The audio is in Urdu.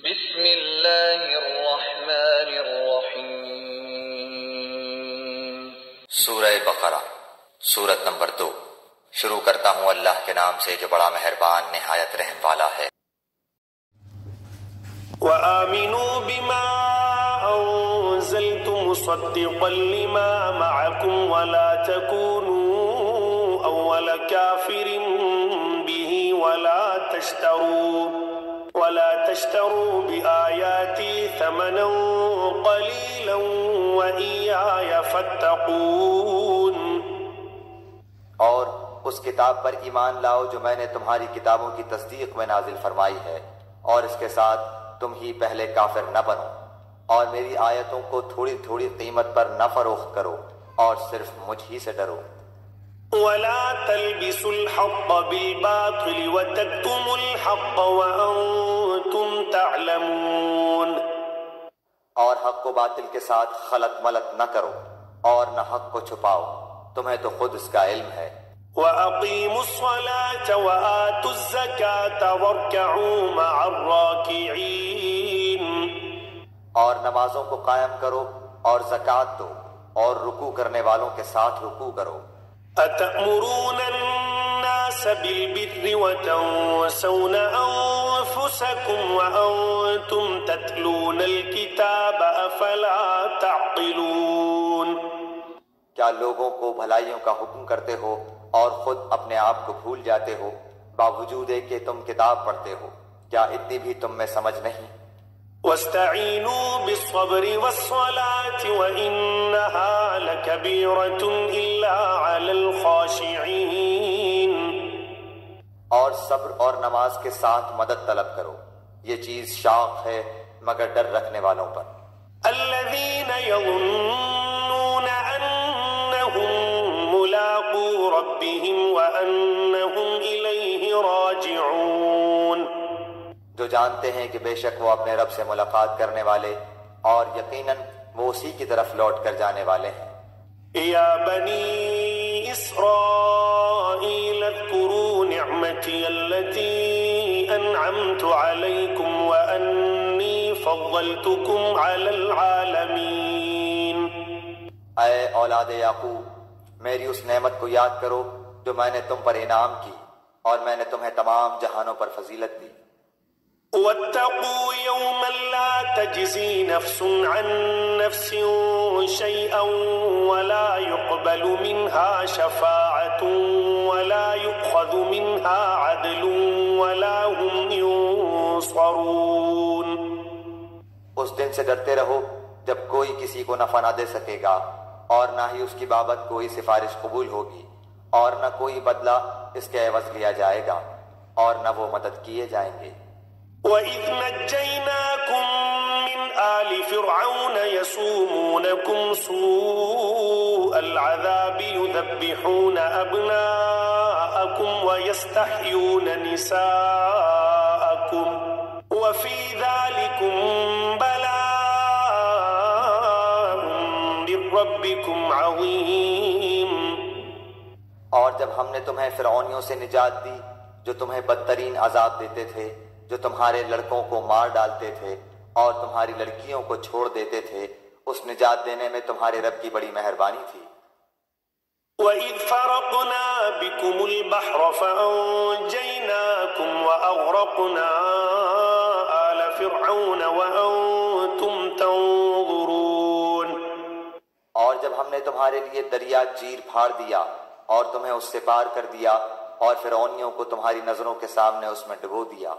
بسم اللہ الرحمن الرحیم۔ سورہ بقرہ، سورت نمبر 2۔ شروع کرتا ہوں اللہ کے نام سے جو بڑا مہربان نہایت رحم والا ہے۔ وَآمِنُوا بِمَا أَنزَلْتُ مُصَدِّقًا لِمَا مَعَكُمْ وَلَا تَكُونُوا أَوَّلَ كَافِرٍ بِهِ وَلَا تَشْتَرُوا بِآيَاتِي ثَمَنًا قَلِيلًا وَإِيَّايَ فَاتَّقُونِ۔ اور اس کتاب پر ایمان لاؤ جو میں نے تمہاری کتابوں کی تصدیق میں نازل فرمائی ہے، اور اس کے ساتھ تم ہی پہلے کافر نہ بنو، اور میری آیتوں کو تھوڑی تھوڑی قیمت پر نہ فروخت کرو، اور صرف مجھ ہی سے ڈرو۔ وَلَا تَلْبِسُوا الْحَقَّ بِالْبَاطِلِ وَتَكْتُمُوا الْحَقَّ وَأَنْتُمْ تَعْلَمُونَ۔ اور حق کو باطل کے ساتھ خلط ملط نہ کرو، اور نہ حق کو چھپاؤ، تمہیں تو خود اس کا علم ہے۔ وَأَقِيمُوا الصَّلَاةَ وَآتُوا الزَّكَاةَ وَارْكَعُوا مَعَ الرَّاكِعِينَ۔ اور نمازوں کو قائم کرو اور زکوٰۃ دو، اور رکوع کرنے والوں کے ساتھ رکوع کرو۔ أَتَأْمُرُونَ النَّاسَ بِالْبِرِّ وَتَنْسَوْنَ أَنفُسَكُمْ وَأَنْتُمْ تَتْلُونَ الْكِتَابَ أَفَلَا تَعْقِلُونَ۔ کیا لوگوں کو بھلائیوں کا حکم کرتے ہو اور خود اپنے آپ کو بھول جاتے ہو، باوجود ہے کہ تم کتاب پڑھتے ہو؟ کیا اتنی بھی تم میں سمجھ نہیں؟ وَاسْتَعِينُوا بِالصَّبْرِ وَالصَّلَاةِ وَإِنَّهَا لَكَبِيرَةٌ إِلَّا عَلَى الْخَاشِعِينَ۔ اور صبر اور نماز کے ساتھ مدد طلب کرو، یہ چیز شاق ہے مگر ڈر رکھنے والوں پر۔ الَّذِينَ يَظُنُّونَ أَنَّهُم مُّلَاقُو رَبِّهِمْ وَأَنَّهُمْ إِلَيْهِ رَاجِعُونَ۔ جو جانتے ہیں کہ بے شک وہ اپنے رب سے ملاقات کرنے والے اور یقیناً وہ اسی کی طرف لوٹ کر جانے والے ہیں۔ یا بنی اسرائیل اذکروا نعمتی التي انعمت علیکم وانی فضلتکم علی العالمین۔ اے اولاد یعقوب، میری اس نعمت کو یاد کرو جو میں نے تم پر انعام کی، اور میں نے تمہیں تمام جہانوں پر فضیلت دی۔ واتقوا يوما لا تجزي نفس عن نفس شيئا ولا يقبل منها شفاعة ولا يؤخذ منها عدل ولا هم ينصرون۔ اس دن سے ڈرتے رہو جب کوئی کسی کو نفع نہ دے سکے گا، اور نہ ہی اس کی بابت کوئی سفارش قبول ہوگی، اور نہ کوئی بدلہ اس کے عوض لیا جائے گا، اور نہ وہ مدد کیے جائیں گے۔ وَإِذْ نَجَّيْنَاكُمْ مِنْ آلِ فِرْعَوْنَ يَسُومُونَكُمْ سُوءَ الْعَذَابِ يُذَبِّحُونَ أَبْنَاءَكُمْ وَيَسْتَحْيُونَ نِسَاءَكُمْ وَفِي ذَلِكُمْ بَلَاءٌ مِّن رَّبِّكُمْ عَظِيمٌ۔ اور جب ہم نے تمہیں فرعونیوں سے نجات دی جو تمہیں بدترین عذاب دیتے تھے، جو تمہارے لڑکوں کو مار ڈالتے تھے اور تمہاری لڑکیوں کو چھوڑ دیتے تھے، اس نجات دینے میں تمہارے رب کی بڑی مہربانی تھی۔ وَإِذْ فَرَقْنَا بِكُمُ الْبَحْرَ فَأَنْجَيْنَاكُمْ وَأَغْرَقْنَا آلَ فِرْعَوْنَ وَأَنْتُمْ تَنْظُرُونَ۔ اور جب ہم نے تمہارے لیے دریا چیر پھاڑ دیا اور تمہیں اس سے پار کر دیا، اور فرعونیوں کو تمہاری نظروں کے سامنے اس میں ڈبو دیا۔